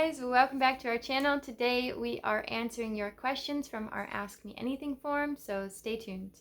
Guys, welcome back to our channel. Today we are answering your questions from our Ask Me Anything form, so stay tuned.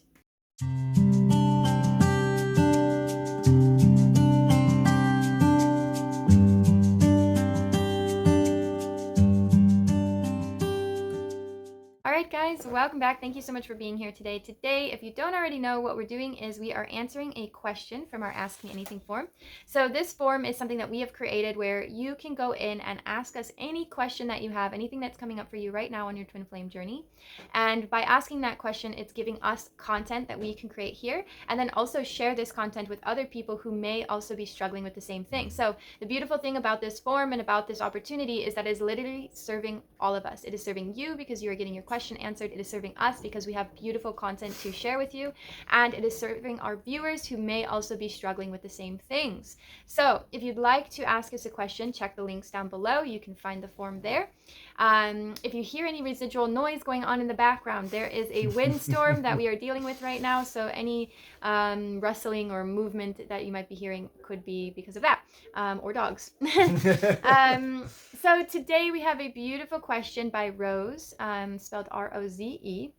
Alright guys, welcome back. Thank you so much for being here today. Today, if you don't already know, what we're doing is we are answering a question from our Ask Me Anything form. So this form is something that we have created where you can go in and ask us any question that you have, anything that's coming up for you right now on your twin flame journey. And by asking that question, it's giving us content that we can create here, and then also share this content with other people who may also be struggling with the same thing. So the beautiful thing about this form and about this opportunity is that it is literally serving all of us. It is serving you because you are getting your question answered. It is serving us because we have beautiful content to share with you, and it is serving our viewers who may also be struggling with the same things. So if you'd like to ask us a question, check the links down below. You can find the form there. If you hear any residual noise going on in the background, there is a windstorm that we are dealing with right now, so any rustling or movement that you might be hearing could be because of that, or dogs. So today we have a beautiful question by Rose, spelled R-O-Z-E.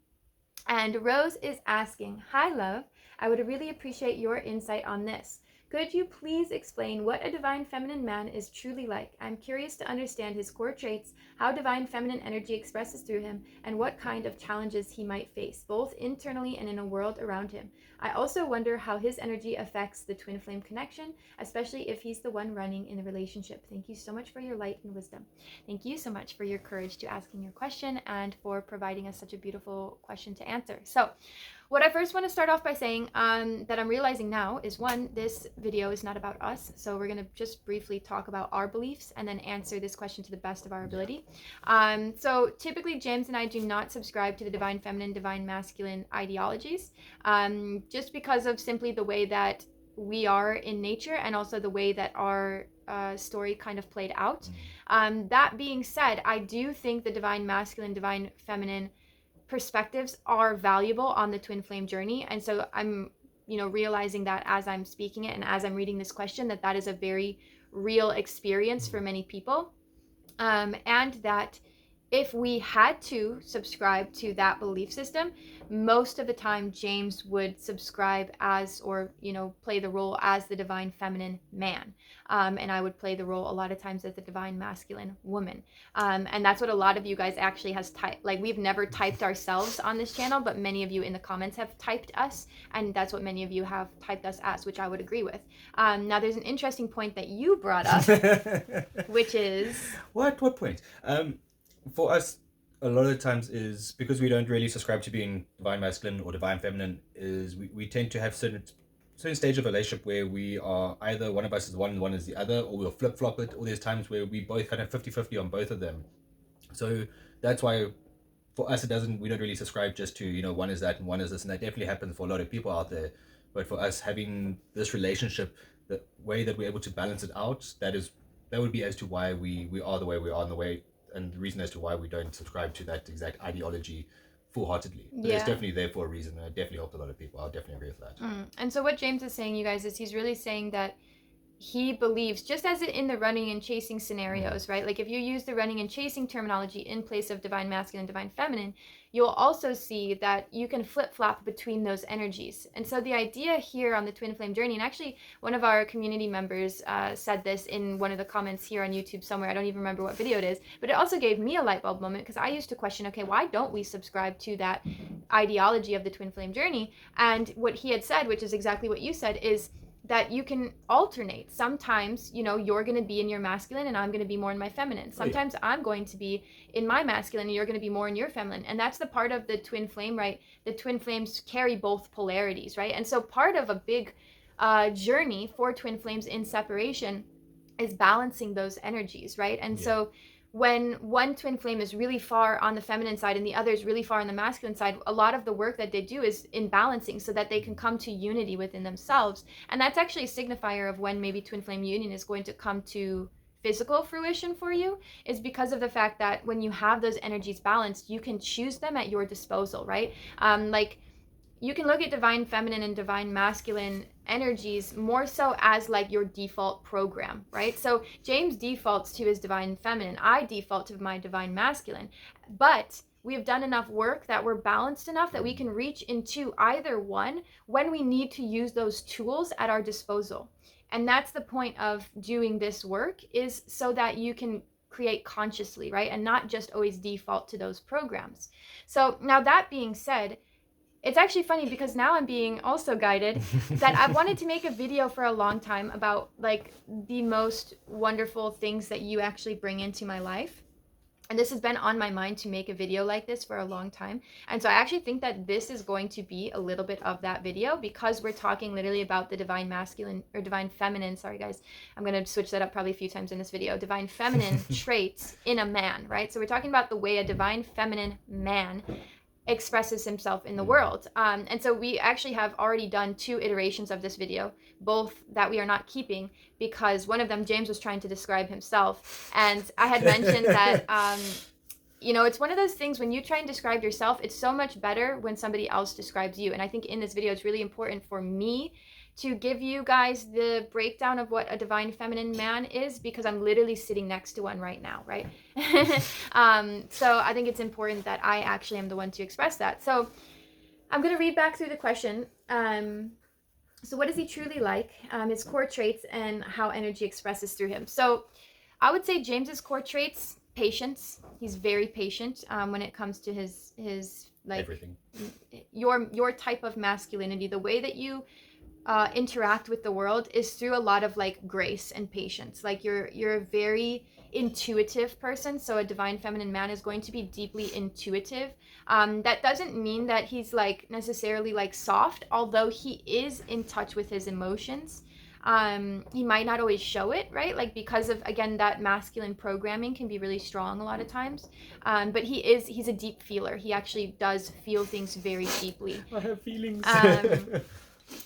And Rose is asking, "Hi love, I would really appreciate your insight on this. Could you please explain what a divine feminine man is truly like? I'm curious to understand his core traits, how divine feminine energy expresses through him, and what kind of challenges he might face, both internally and in a world around him. I also wonder how his energy affects the twin flame connection, especially if he's the one running in the relationship. Thank you so much for your light and wisdom." Thank you so much for your courage to asking your question and for providing us such a beautiful question to answer. So what I first want to start off by saying that I'm realizing now is, one, this video is not about us. So we're going to just briefly talk about our beliefs and then answer this question to the best of our ability. So typically James and I do not subscribe to the divine feminine, divine masculine ideologies, just because of simply the way that we are in nature and also the way that our story kind of played out. That being said, I do think the divine masculine, divine feminine perspectives are valuable on the twin flame journey. And so I'm, realizing that as I'm speaking it and as I'm reading this question, that is a very real experience for many people. And that if we had to subscribe to that belief system, most of the time James would subscribe as, or play the role as the divine feminine man, and I would play the role a lot of times as the divine masculine woman. And that's what a lot of you guys actually has typed. Like, we've never typed ourselves on this channel, but many of you in the comments have typed us, and that's what many of you have typed us as, which I would agree with. Now there's an interesting point that you brought up, which is what point? For us, a lot of the times is because we don't really subscribe to being divine masculine or divine feminine, is we tend to have certain stage of a relationship where we are either one of us is one and one is the other, or we'll flip-flop it, or there's times where we both kind of 50-50 on both of them. So that's why for us we don't really subscribe just to one is that and one is this, and that definitely happens for a lot of people out there. But for us, having this relationship, the way that we're able to balance it out, that would be as to why we are the way we are, and the reason as to why we don't subscribe to that exact ideology full-heartedly. But it's definitely there for a reason, and it definitely helped a lot of people. I'll definitely agree with that. And so what James is saying, you guys, is he's really saying that he believes, just as in the running and chasing scenarios, right? Like, if you use the running and chasing terminology in place of divine masculine, divine feminine, you'll also see that you can flip-flop between those energies. And so the idea here on the twin flame journey, and actually one of our community members said this in one of the comments here on YouTube somewhere, I don't even remember what video it is, but it also gave me a light bulb moment, because I used to question, okay, why don't we subscribe to that ideology of the twin flame journey? And what he had said, which is exactly what you said, is that you can alternate. Sometimes, you're going to be in your masculine and I'm going to be more in my feminine. Sometimes I'm going to be in my masculine and you're going to be more in your feminine. And that's the part of the twin flame, right? The twin flames carry both polarities, right? And so part of a big journey for twin flames in separation is balancing those energies, right? And so when one twin flame is really far on the feminine side and the other is really far on the masculine side, a lot of the work that they do is in balancing so that they can come to unity within themselves. And that's actually a signifier of when maybe twin flame union is going to come to physical fruition for you, is because of the fact that when you have those energies balanced, you can choose them at your disposal, right? Like, you can look at divine feminine and divine masculine energies more so as like your default program, right? So James defaults to his divine feminine, I default to my divine masculine, but we have done enough work that we're balanced enough that we can reach into either one when we need to use those tools at our disposal. And that's the point of doing this work, is so that you can create consciously, right? And not just always default to those programs. So now, that being said, it's actually funny because now I'm being also guided that I've wanted to make a video for a long time about like the most wonderful things that you actually bring into my life. And this has been on my mind to make a video like this for a long time. And so I actually think that this is going to be a little bit of that video, because we're talking literally about the divine masculine, or divine feminine, sorry guys, I'm going to switch that up probably a few times in this video, divine feminine traits in a man, right? So we're talking about the way a divine feminine man expresses himself in the world. And so we actually have already done 2 iterations of this video, both that we are not keeping, because one of them, James was trying to describe himself. And I had mentioned that, you know, it's one of those things when you try and describe yourself, it's so much better when somebody else describes you. And I think in this video, it's really important for me to give you guys the breakdown of what a divine feminine man is, because I'm literally sitting next to one right now, right? So I think it's important that I actually am the one to express that. So I'm going to read back through the question. So what is he truly like? His core traits and how energy expresses through him. So I would say James's core traits: patience. He's very patient when it comes to his like everything. Your type of masculinity, the way that you interact with the world is through a lot of like grace and patience. Like you're a very intuitive person, so a divine feminine man is going to be deeply intuitive. That doesn't mean that he's like necessarily like soft, although he is in touch with his emotions. He might not always show it, right? Like, because of, again, that masculine programming can be really strong a lot of times. But he's a deep feeler. He actually does feel things very deeply. I have feelings.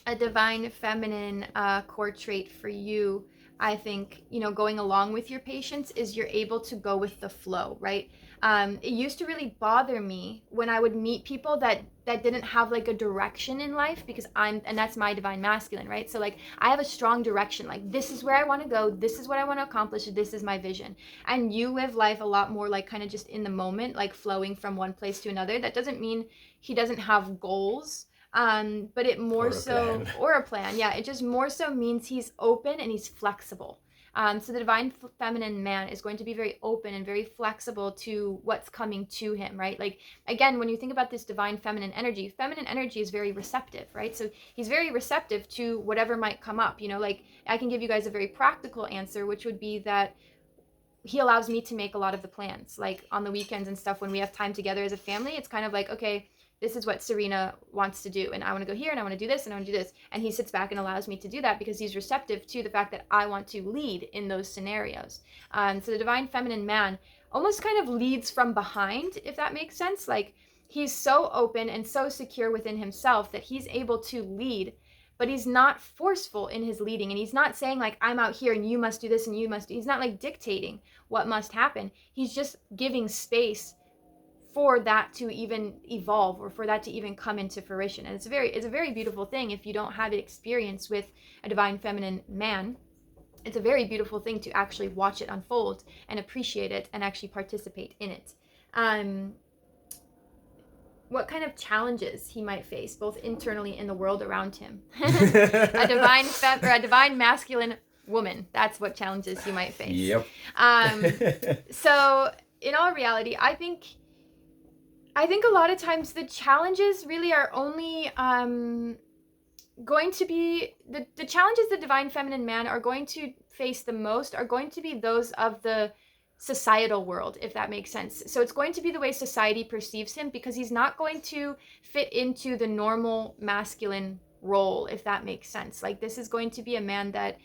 A divine feminine core trait for you, I think, you know, going along with your patience, is you're able to go with the flow, right? It used to really bother me when I would meet people that didn't have like a direction in life, because and that's my divine masculine, right? So like I have a strong direction, like this is where I want to go, this is what I want to accomplish, this is my vision. And you live life a lot more like kind of just in the moment, like flowing from one place to another. That doesn't mean he doesn't have goals. But it more so, or a plan, yeah, it just more so means he's open and he's flexible. So the divine feminine man is going to be very open and very flexible to what's coming to him, right? Like, again, when you think about this divine feminine energy is very receptive, right? So he's very receptive to whatever might come up, you know, like I can give you guys a very practical answer, which would be that he allows me to make a lot of the plans, like on the weekends and stuff. When we have time together as a family, it's kind of like, okay, this is what Serena wants to do, and I want to go here, and I want to do this, and I want to do this. And he sits back and allows me to do that, because he's receptive to the fact that I want to lead in those scenarios. So the divine feminine man almost kind of leads from behind, if that makes sense. Like, he's so open and so secure within himself that he's able to lead, but he's not forceful in his leading. And he's not saying like, I'm out here and you must do this and you must do. He's not like dictating what must happen. He's just giving space for that to even evolve, or for that to even come into fruition. And it's a very beautiful thing. If you don't have experience with a divine feminine man, it's a very beautiful thing to actually watch it unfold and appreciate it and actually participate in it. What kind of challenges he might face, both internally and the world around him. A divine masculine woman. That's what challenges you might face. Yep. So in all reality, I think a lot of times the challenges really are only going to be the challenges the divine feminine man are going to face the most are going to be those of the societal world, if that makes sense. So it's going to be the way society perceives him, because he's not going to fit into the normal masculine role, if that makes sense. Like, this is going to be a man that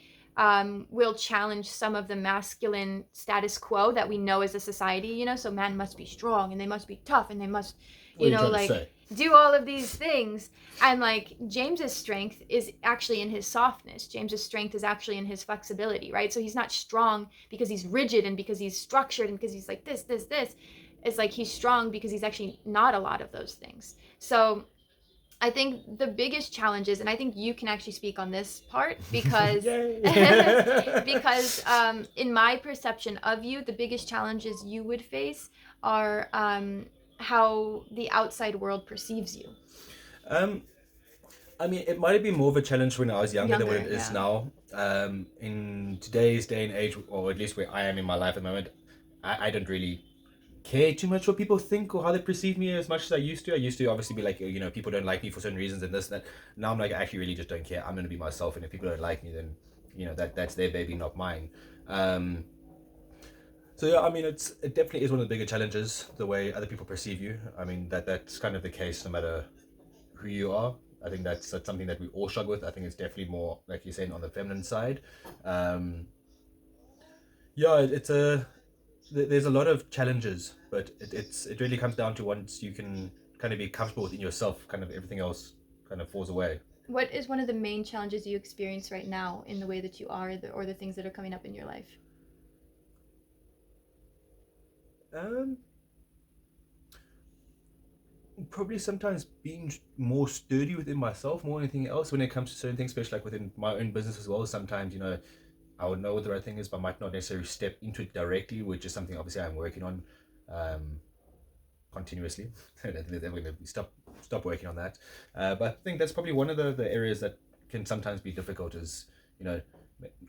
will challenge some of the masculine status quo that we know as a society, you know. So man must be strong, and they must be tough, and they must, you know, like do all of these things. And like, James's strength is actually in his softness. James's strength is actually in his flexibility, right? So he's not strong because he's rigid and because he's structured and because he's like this. It's like he's strong because he's actually not a lot of those things. So I think the biggest challenges, and I think you can actually speak on this part because Yay! because in my perception of you, the biggest challenges you would face are how the outside world perceives you. um, I mean, it might have been more of a challenge when I was younger than what Younger, it is yeah. now. In today's day and age, or at least where I am in my life at the moment, I don't really care too much what people think or how they perceive me as much as I used to. I used to obviously be like, people don't like me for certain reasons and this and that. Now I'm like, I actually really just don't care. I'm going to be myself, and if people don't like me, then that's their baby, not mine. Um, so yeah, I mean, it definitely is one of the bigger challenges, the way other people perceive you. I mean, that's kind of the case no matter who you are. I think that's something that we all struggle with. I think it's definitely more, like you're saying, on the feminine side. Um, yeah, there's a lot of challenges, but it really comes down to once you can kind of be comfortable within yourself, kind of everything else kind of falls away. What is one of the main challenges you experience right now in the way that you are, or the things that are coming up in your life? Um, Probably sometimes being more sturdy within myself more than anything else when it comes to certain things, especially like within my own business as well. Sometimes I would know what the right thing is, but might not necessarily step into it directly, which is something obviously I'm working on. Um, Continuously. We're going to stop working on that. But I think that's probably one of the areas that can sometimes be difficult. Is you know,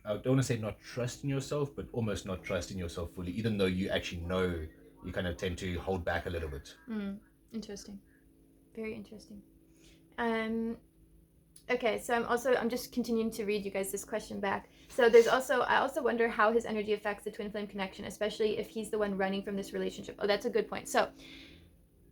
I don't want to say not trusting yourself, but almost not trusting yourself fully, even though you actually know. You kind of tend to hold back a little bit. Mm, interesting. Very interesting. Um, okay, so I'm just continuing to read you guys this question back. So I also wonder how his energy affects the twin flame connection, especially if he's the one running from this relationship. Oh, that's a good point. So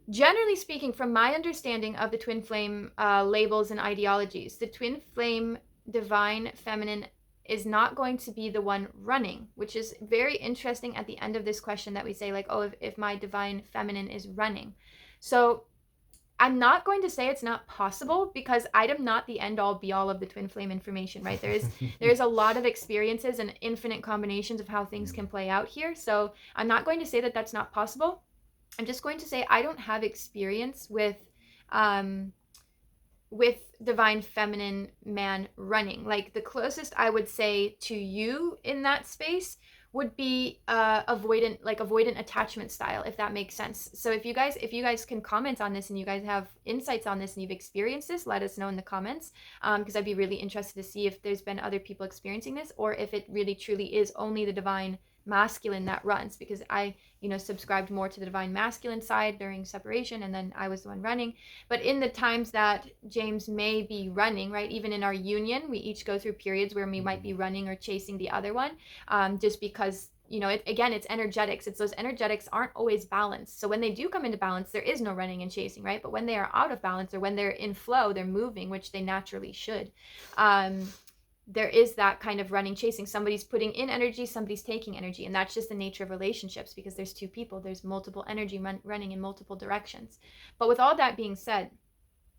generally speaking, from my understanding of the twin flame labels and ideologies, the twin flame divine feminine is not going to be the one running, which is very interesting at the end of this question that we say, like, oh, if my divine feminine is running. So I'm not going to say it's not possible because I'm not the end all be all of the twin flame information, right? There's a lot of experiences and infinite combinations of how things can play out here. So I'm not going to say that that's not possible. I'm just going to say I don't have experience um, with divine feminine man running. Like the closest I would say to you in that space would be avoidant attachment style, if that makes sense. So if you guys can comment on this and you guys have insights on this and you've experienced this, let us know in the comments, because I'd be really interested to see if there's been other people experiencing this or if it really truly is only the divine masculine that runs, because I subscribed more to the divine masculine side during separation, and then I was the one running. But in the times that James may be running, right, even in our union, we each go through periods where we might be running or chasing the other one, just because again, it's energetics. It's those energetics aren't always balanced. So when they do come into balance, there is no running and chasing, right? But when they are out of balance or when they're in flow, they're moving, which they naturally should. There is that kind of running, chasing. Somebody's putting in energy, somebody's taking energy, and that's just the nature of relationships, because there's two people, there's multiple energy running in multiple directions. But with all that being said,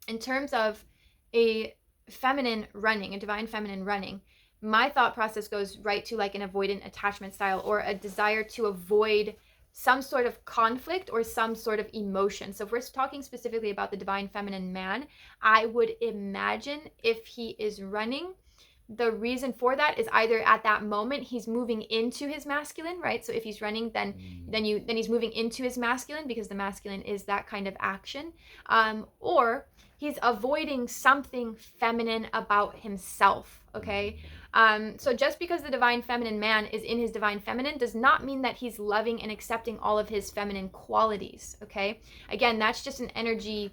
in terms of a feminine running, a divine feminine running, my thought process goes right to like an avoidant attachment style, or a desire to avoid some sort of conflict or some sort of emotion. So if we're talking specifically about the divine feminine man, I would imagine if he is running, the reason for that is either at that moment he's moving into his masculine, right? So if he's running, then he's moving into his masculine, because the masculine is that kind of action, or he's avoiding something feminine about himself. Okay, so just because the divine feminine man is in his divine feminine does not mean that he's loving and accepting all of his feminine qualities. Okay, again, that's just an energy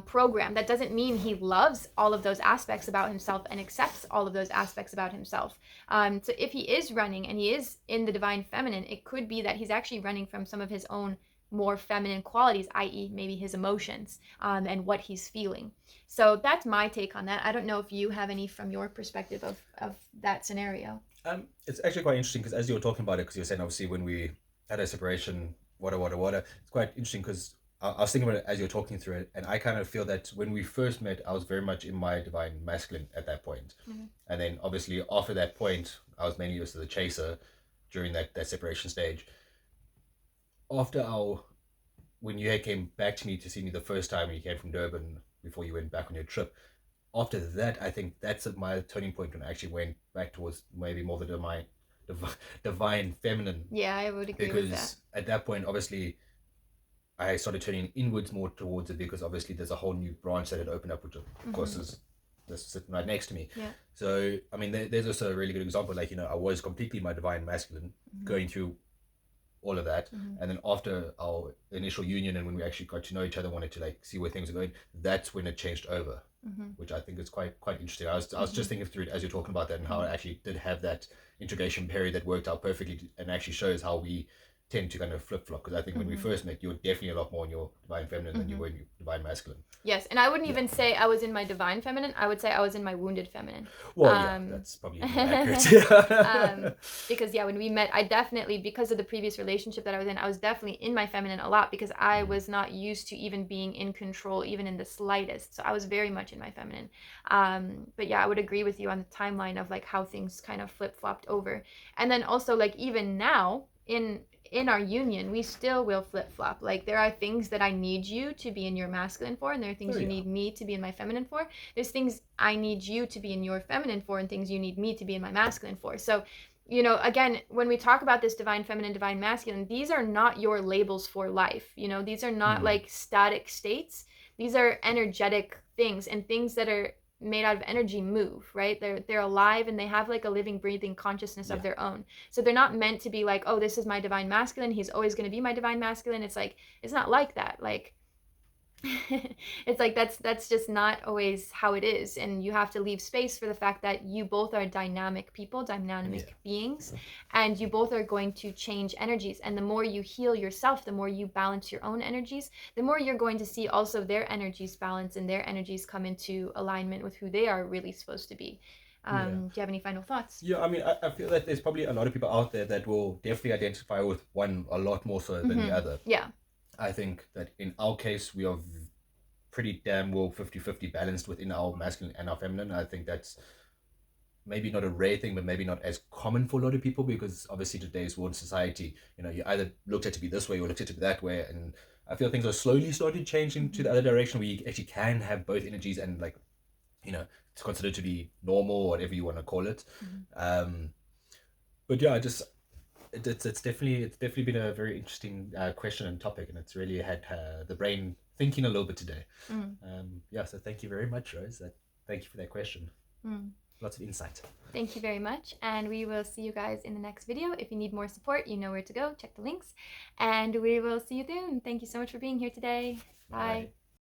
program. That doesn't mean he loves all of those aspects about himself and accepts all of those aspects about himself. So if he is running and he is in the divine feminine, it could be that he's actually running from some of his own more feminine qualities, i.e. maybe his emotions, and what he's feeling. So that's my take on that. I don't know if you have any from your perspective of that scenario. It's actually quite interesting because as you were talking about it, because you're saying obviously when we had a separation, water, it's quite interesting because I was thinking about it as you're talking through it, and I kind of feel that when we first met, I was very much in my divine masculine at that point. Mm-hmm. And then obviously after that point, I was mainly used to the chaser during that separation stage. After when you came back to me to see me the first time when you came from Durban, before you went back on your trip. After that, I think that's my turning point when I actually went back towards maybe more the divine feminine, Yeah, I would agree with that. because at that point, obviously, I started turning inwards more towards it, because obviously there's a whole new branch that had opened up, which of course is this sitting right next to me. Yeah. So I mean, there's also a really good example. Like, I was completely my divine masculine, going through all of that, and then after our initial union, and when we actually got to know each other, wanted to like see where things are going, that's when it changed over, which I think is quite interesting. I was just thinking through it as you're talking about that, and how I actually did have that integration period that worked out perfectly, and actually shows how we tend to kind of flip flop. Because I think when we first met, you were definitely a lot more in your divine feminine than you were in your divine masculine. Yes, and I wouldn't even say I was in my divine feminine. I would say I was in my wounded feminine. Well, yeah, that's probably more accurate. Because when we met, I definitely, because of the previous relationship that I was in, I was definitely in my feminine a lot, because I was not used to even being in control, even in the slightest. So I was very much in my feminine. But yeah, I would agree with you on the timeline of like how things kind of flip-flopped over. And then also like even now in our union, we still will flip-flop. Like there are things that I need you to be in your masculine for, and there are things you need me to be in my feminine for. There's things I need you to be in your feminine for, and things you need me to be in my masculine for. So, again, when we talk about this divine feminine, divine masculine, these are not your labels for life. These are not like static states. These are energetic things, and things that are made out of energy move, right? They're alive, and they have like a living, breathing consciousness of their own. So they're not meant to be like, oh, this is my divine masculine, he's always going to be my divine masculine. It's like, it's not like that. Like it's like that's just not always how it is, and you have to leave space for the fact that you both are dynamic people, dynamic beings, and you both are going to change energies. And the more you heal yourself, the more you balance your own energies, the more you're going to see also their energies balance and their energies come into alignment with who they are really supposed to be. Do you have any final thoughts? Yeah, I mean, I feel that there's probably a lot of people out there that will definitely identify with one a lot more so than the other. Yeah. I think that in our case, we are pretty damn well 50-50 balanced within our masculine and our feminine. I think that's maybe not a rare thing, but maybe not as common for a lot of people, because obviously today's world society, you either looked at to be this way or looked at to be that way. And I feel things are slowly starting changing to the other direction, where you actually can have both energies, and like, it's considered to be normal, or whatever you want to call it. But yeah, it's definitely been a very interesting question and topic, and it's really had the brain thinking a little bit today. So thank you very much, Rose. Thank you for that question. Lots of insight. Thank you very much, and we will see you guys in the next video. If you need more support, you know where to go. Check the links, and we will see you soon. Thank you so much for being here today. Bye.